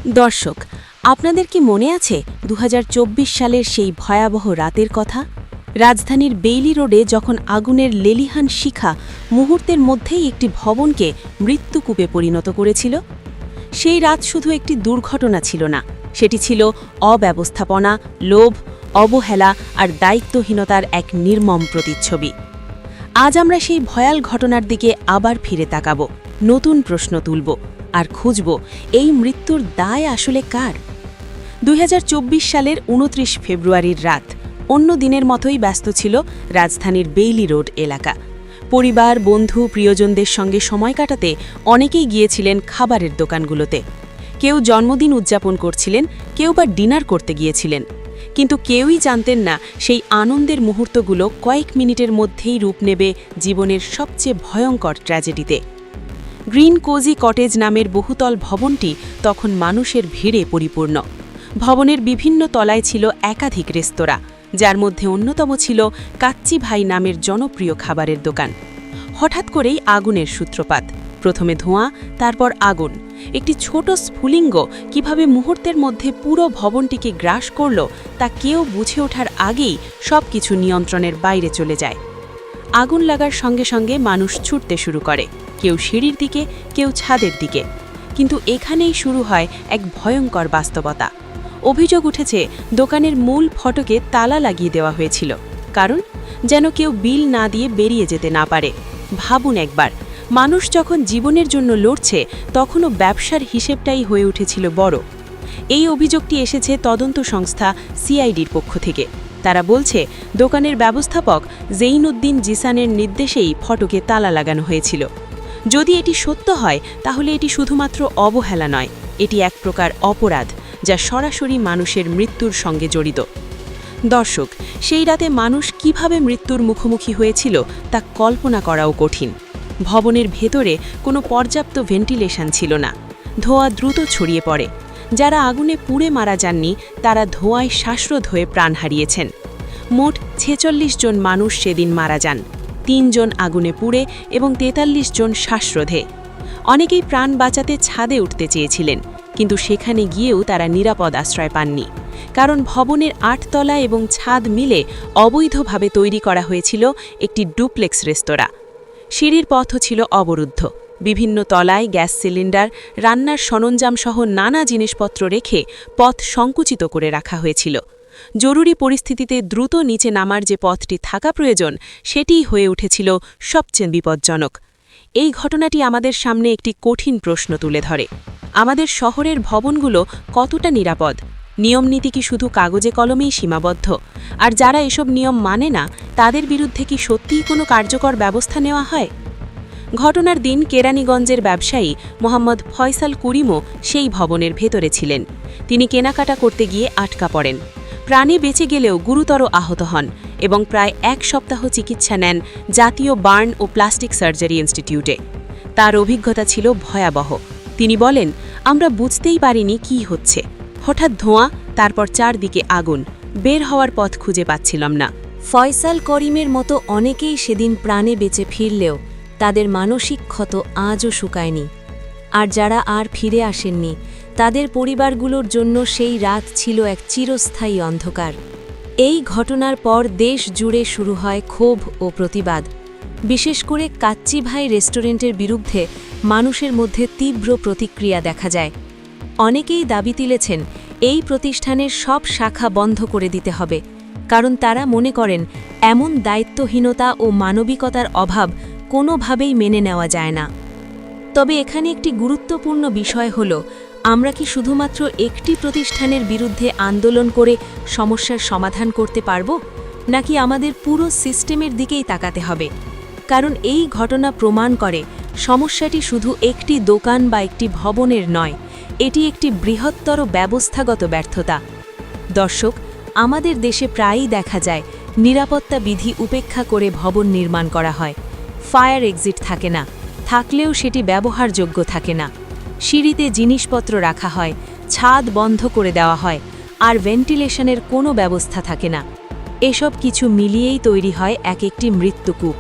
দর্শক, আপনাদের কি মনে আছে ২০২৪ সালের সেই ভয়াবহ রাতের কথা? রাজধানীর বেইলি রোডে যখন আগুনের লেলিহান শিখা মুহূর্তের মধ্যেই একটি ভবনকে মৃত্যুকূপে পরিণত করেছিল। সেই রাত শুধু একটি দুর্ঘটনা ছিল না, সেটি ছিল অব্যবস্থাপনা, লোভ, অবহেলা আর দায়িত্বহীনতার এক নির্মম প্রতিচ্ছবি। আজ আমরা সেই ভয়াল ঘটনার দিকে আবার ফিরে তাকাব, নতুন প্রশ্ন তুলব আর খুঁজব এই মৃত্যুর দায় আসলে কার। ২০২৪ সালের ২৯ ফেব্রুয়ারির রাত অন্য দিনের মতোই ব্যস্ত ছিল রাজধানীর বেইলি রোড এলাকা। পরিবার, বন্ধু, প্রিয়জনদের সঙ্গে সময় কাটাতে অনেকেই গিয়েছিলেন খাবারের দোকানগুলোতে। কেউ জন্মদিন উদযাপন করছিলেন, কেউ বা ডিনার করতে গিয়েছিলেন। কিন্তু কেউই জানতেন না সেই আনন্দের মুহূর্তগুলো কয়েক মিনিটের মধ্যেই রূপ নেবে জীবনের সবচেয়ে ভয়ঙ্কর ট্র্যাজেডিতে। গ্রিন কোজি কটেজ নামের বহুতল ভবনটি তখন মানুষের ভিড়ে পরিপূর্ণ। ভবনের বিভিন্ন তলায় ছিল একাধিক রেস্তোরাঁ, যার মধ্যে অন্যতম ছিল কাচ্চি ভাই নামের জনপ্রিয় খাবারের দোকান। হঠাৎ করেই আগুনের সূত্রপাত, প্রথমে ধোঁয়া, তারপর আগুন। একটি ছোট স্ফুলিঙ্গ কিভাবে মুহূর্তের মধ্যে পুরো ভবনটিকে গ্রাস করল তা কেউ বুঝে ওঠার আগেই সবকিছু নিয়ন্ত্রণের বাইরে চলে যায়। আগুন লাগার সঙ্গে সঙ্গে মানুষ ছুটতে শুরু করে, কেউ সিঁড়ির দিকে, কেউ ছাদের দিকে। কিন্তু এখানেই শুরু হয় এক ভয়ঙ্কর বাস্তবতা। অভিযোগ উঠেছে দোকানের মূল ফটকে তালা লাগিয়ে দেওয়া হয়েছিল, কারণ যেন কেউ বিল না দিয়ে বেরিয়ে যেতে না পারে। ভাবুন একবার, মানুষ যখন জীবনের জন্য লড়ছে তখনও ব্যবসার হিসেবটাই হয়ে উঠেছিল বড়। এই অভিযোগটি এসেছে তদন্ত সংস্থা সিআইডির পক্ষ থেকে। তারা বলছে দোকানের ব্যবস্থাপক জেইনুদ্দিন জিসানের নির্দেশেই ফটকে তালা লাগানো হয়েছিল। যদি এটি সত্য হয় তাহলে এটি শুধুমাত্র অবহেলা নয়, এটি এক প্রকার অপরাধ যা সরাসরি মানুষের মৃত্যুর সঙ্গে জড়িত। দর্শক, সেই রাতে মানুষ কিভাবে মৃত্যুর মুখোমুখি হয়েছিল তা কল্পনা করাও কঠিন। ভবনের ভেতরে কোনো পর্যাপ্ত ভেন্টিলেশন ছিল না, ধোঁয়া দ্রুত ছড়িয়ে পড়ে। যারা আগুনে পুড়ে মারা যাননি তারা ধোঁয়ায় শ্বাসরোধ হয়ে প্রাণ হারিয়েছেন। মোট ৪৬ জন মানুষ সেদিন মারা যান, ৩ জন আগুনে পুড়ে এবং ৪৩ জন শ্বাসরোধে। অনেকেই প্রাণ বাঁচাতে ছাদে উঠতে চেয়েছিলেন, কিন্তু সেখানে গিয়েও তারা নিরাপদ আশ্রয় পাননি, কারণ ভবনের ৮ তলা এবং ছাদ মিলে অবৈধভাবে তৈরি করা হয়েছিল একটি ডুপ্লেক্স রেস্তোরাঁ। সিঁড়ির পথও ছিল অবরুদ্ধ। বিভিন্ন তলায় গ্যাস সিলিন্ডার, রান্নার সরঞ্জামসহ নানা জিনিসপত্র রেখে পথ সংকুচিত করে রাখা হয়েছিল। জরুরি পরিস্থিতিতে দ্রুত নিচে নামার যে পথটি থাকা প্রয়োজন সেটিই হয়ে উঠেছিল সবচেয়ে বিপজ্জনক। এই ঘটনাটি আমাদের সামনে একটি কঠিন প্রশ্ন তুলে ধরে। আমাদের শহরের ভবনগুলো কতটা নিরাপদ? নিয়মনীতি কি শুধু কাগজে কলমেই সীমাবদ্ধ? আর যারা এসব নিয়ম মানে না তাদের বিরুদ্ধে কি সত্যিই কোনো কার্যকর ব্যবস্থা নেওয়া হয়? ঘটনার দিন কেরানীগঞ্জের ব্যবসায়ী মোহাম্মদ ফয়সাল করিমও সেই ভবনের ভেতরে ছিলেন। তিনি কেনাকাটা করতে গিয়ে আটকা পড়েন। প্রাণে বেঁচে গেলেও গুরুতর আহত হন এবং প্রায় ১ সপ্তাহ চিকিৎসা নেন জাতীয় বার্ন ও প্লাস্টিক সার্জারি ইনস্টিটিউটে। তার অভিজ্ঞতা ছিল ভয়াবহ। তিনি বলেন, আমরা বুঝতেই পারিনি কি হচ্ছে। হঠাৎ ধোঁয়া, তারপর চারদিকে আগুন, বের হওয়ার পথ খুঁজে পাচ্ছিলাম না। ফয়সাল করিমের মতো অনেকেই সেদিন প্রাণে বেঁচে ফিরলেও তাদের মানসিক ক্ষত আজও শুকায়নি। আর যারা আর ফিরে আসেননি তাদের পরিবারগুলোর জন্য সেই রাত ছিল এক চিরস্থায়ী অন্ধকার। এই ঘটনার পর দেশ জুড়ে শুরু হয় ক্ষোভ ও প্রতিবাদ। বিশেষ করে কাচ্চি ভাই রেস্টুরেন্টের বিরুদ্ধে মানুষের মধ্যে তীব্র প্রতিক্রিয়া দেখা যায়। অনেকেই দাবি তুলেছেন এই প্রতিষ্ঠানের সব শাখা বন্ধ করে দিতে হবে, কারণ তারা মনে করেন এমন দায়িত্বহীনতা ও মানবিকতার অভাব কোনোভাবেই মেনে নেওয়া যায় না। তবে এখানে একটি গুরুত্বপূর্ণ বিষয় হল, আমরা কি শুধুমাত্র একটি প্রতিষ্ঠানের বিরুদ্ধে আন্দোলন করে সমস্যার সমাধান করতে পারব, নাকি আমাদের পুরো সিস্টেমের দিকেই তাকাতে হবে? কারণ এই ঘটনা প্রমাণ করে সমস্যাটি শুধু একটি দোকান বা একটি ভবনের নয়, এটি একটি বৃহত্তর ব্যবস্থাগত ব্যর্থতা। দর্শক, আমাদের দেশে প্রায়ই দেখা যায় নিরাপত্তা বিধি উপেক্ষা করে ভবন নির্মাণ করা হয়। ফায়ার এক্সিট থাকে না, থাকলেও সেটি ব্যবহারযোগ্য থাকে না। সিঁড়িতে জিনিসপত্র রাখা হয়, ছাদ বন্ধ করে দেওয়া হয়, আর ভেন্টিলেশনের কোনো ব্যবস্থা থাকে না। এসব কিছু মিলিয়েই তৈরি হয় এক একটি মৃত্যুকূপ।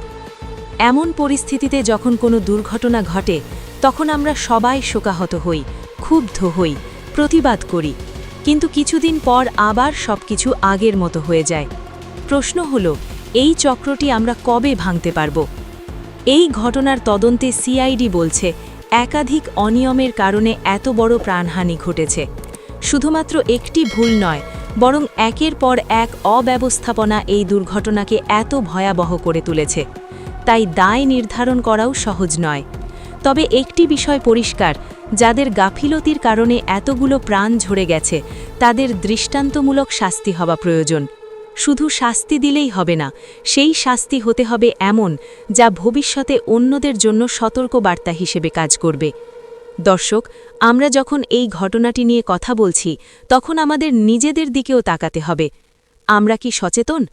এমন পরিস্থিতিতে যখন কোনো দুর্ঘটনা ঘটে তখন আমরা সবাই শোকাহত হই, ক্ষুব্ধ হই, প্রতিবাদ করি, কিন্তু কিছুদিন পর আবার সবকিছু আগের মতো হয়ে যায়। প্রশ্ন হলো, এই চক্রটি আমরা কবে ভাঙতে পারব? এই ঘটনার তদন্তে সিআইডি বলছে একাধিক অনিয়মের কারণে এত বড় প্রাণহানি ঘটেছে। শুধুমাত্র একটি ভুল নয়, বরং একের পর এক অব্যবস্থাপনা এই দুর্ঘটনাকে এত ভয়াবহ করে তুলেছে। তাই দায় নির্ধারণ করাও সহজ নয়। তবে একটি বিষয় পরিষ্কার, যাদের গাফিলতির কারণে এতগুলো প্রাণ ঝরে গেছে, তাদের দৃষ্টান্তমূলক শাস্তি হওয়া প্রয়োজন। শুধু শাস্তি দিলেই হবে না, সেই শাস্তি হতে হবে এমন যা ভবিষ্যতে অন্যদের জন্য সতর্কবার্তা হিসেবে কাজ করবে। দর্শক, আমরা যখন এই ঘটনাটি নিয়ে কথা বলছি, তখন আমাদের নিজেদের দিকেও তাকাতে হবে। আমরা কি সচেতন?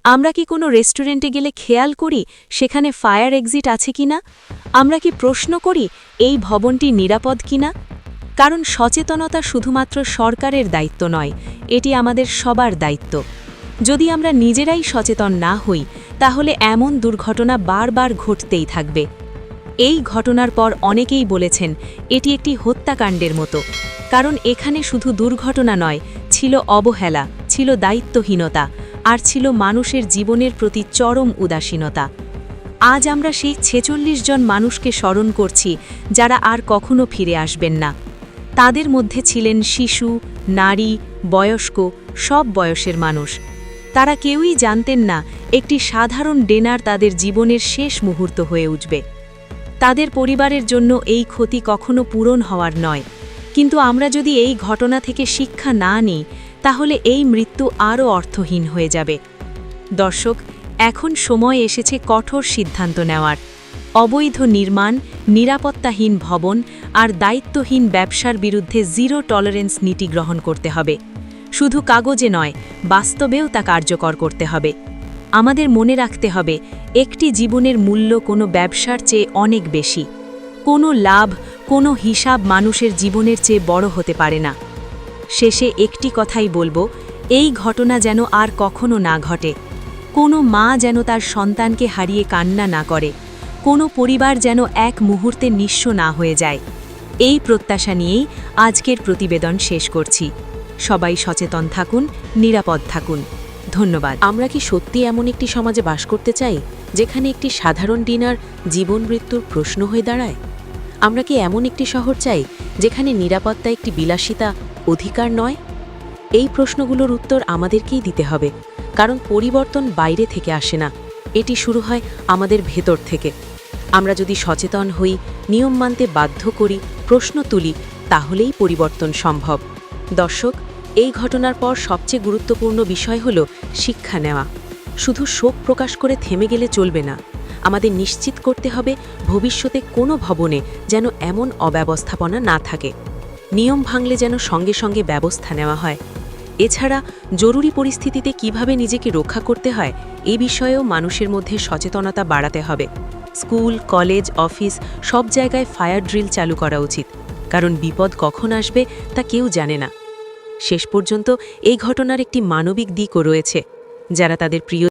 আমরা কি কোনো রেস্টুরেন্টে গেলে খেয়াল করি সেখানে ফায়ার এক্সিট আছে কিনা? আমরা কি প্রশ্ন করি এই ভবনটি নিরাপদ কিনা? কারণ সচেতনতা শুধুমাত্র সরকারের দায়িত্ব নয়, এটি আমাদের সবার দায়িত্ব। যদি আমরা নিজেরাই সচেতন না হই, তাহলে এমন দুর্ঘটনা বারবার ঘটতেই থাকবে। এই ঘটনার পর অনেকেই বলেছেন এটি একটি হত্যাকাণ্ডের মতো, কারণ এখানে শুধু দুর্ঘটনা নয়, ছিল অবহেলা, ছিল দায়িত্বহীনতা, আর ছিল মানুষের জীবনের প্রতি চরম উদাসীনতা। আজ আমরা সেই ৪৬ জন মানুষকে স্মরণ করছি যারা আর কখনো ফিরে আসবেন না। তাদের মধ্যে ছিলেন শিশু, নারী, বয়স্ক, সব বয়সের মানুষ। তারা কেউই জানতেন না একটি সাধারণ ডিনার তাদের জীবনের শেষ মুহূর্ত হয়ে উঠবে। তাদের পরিবারের জন্য এই ক্ষতি কখনো পূরণ হওয়ার নয়, কিন্তু আমরা যদি এই ঘটনা থেকে শিক্ষা না নিই, তাহলে এই মৃত্যু আরও অর্থহীন হয়ে যাবে। দর্শক, এখন সময় এসেছে কঠোর সিদ্ধান্ত নেওয়ার। অবৈধ নির্মাণ, নিরাপত্তাহীন ভবন আর দায়িত্বহীন ব্যবসার বিরুদ্ধে জিরো টলারেন্স নীতি গ্রহণ করতে হবে। শুধু কাগজে নয়, বাস্তবেও তা কার্যকর করতে হবে। আমাদের মনে রাখতে হবে, একটি জীবনের মূল্য কোনো ব্যবসার চেয়ে অনেক বেশি। কোনো লাভ, কোনো হিসাব মানুষের জীবনের চেয়ে বড় হতে পারে না। শেষে একটি কথাই বলবো, এই ঘটনা যেন আর কখনো না ঘটে। কোনো মা যেন তার সন্তানকে হারিয়ে কান্না না করে, কোনো পরিবার যেন এক মুহূর্তে নিঃস্ব না হয়ে যায়। এই প্রত্যাশা নিয়েই আজকের প্রতিবেদন শেষ করছি। সবাই সচেতন থাকুন, নিরাপদ থাকুন। ধন্যবাদ। আমরা কি সত্যি এমন একটি সমাজে বাস করতে চাই যেখানে একটি সাধারণ ডিনার জীবন মৃত্যুর প্রশ্ন হয়ে দাঁড়ায়? আমরা কি এমন একটি শহর চাই যেখানে নিরাপত্তা একটি বিলাসিতা, অধিকার নয়? এই প্রশ্নগুলোর উত্তর আমাদেরকেই দিতে হবে, কারণ পরিবর্তন বাইরে থেকে আসে না, এটি শুরু হয় আমাদের ভেতর থেকে। আমরা যদি সচেতন হই, নিয়ম মানতে বাধ্য করি, প্রশ্ন তুলি, তাহলেই পরিবর্তন সম্ভব। দর্শক, এই ঘটনার পর সবচেয়ে গুরুত্বপূর্ণ বিষয় হল শিক্ষা নেওয়া। শুধু শোক প্রকাশ করে থেমে গেলে চলবে না। আমাদের নিশ্চিত করতে হবে ভবিষ্যতে কোনো ভবনে যেন এমন অব্যবস্থাপনা না থাকে। নিয়ম ভাঙলে যেন সঙ্গে সঙ্গে ব্যবস্থা নেওয়া হয়। এছাড়া জরুরি পরিস্থিতিতে কিভাবে নিজেকে রক্ষা করতে হয়, এই বিষয়েও মানুষের মধ্যে সচেতনতা বাড়াতে হবে। স্কুল, কলেজ, অফিস সব জায়গায় ফায়ার ড্রিল চালু করা উচিত, কারণ বিপদ কখন আসবে তা কেউ জানে না। শেষ পর্যন্ত এই ঘটনার একটি মানবিক দিকও রয়েছে। যারা তাদের প্রিয়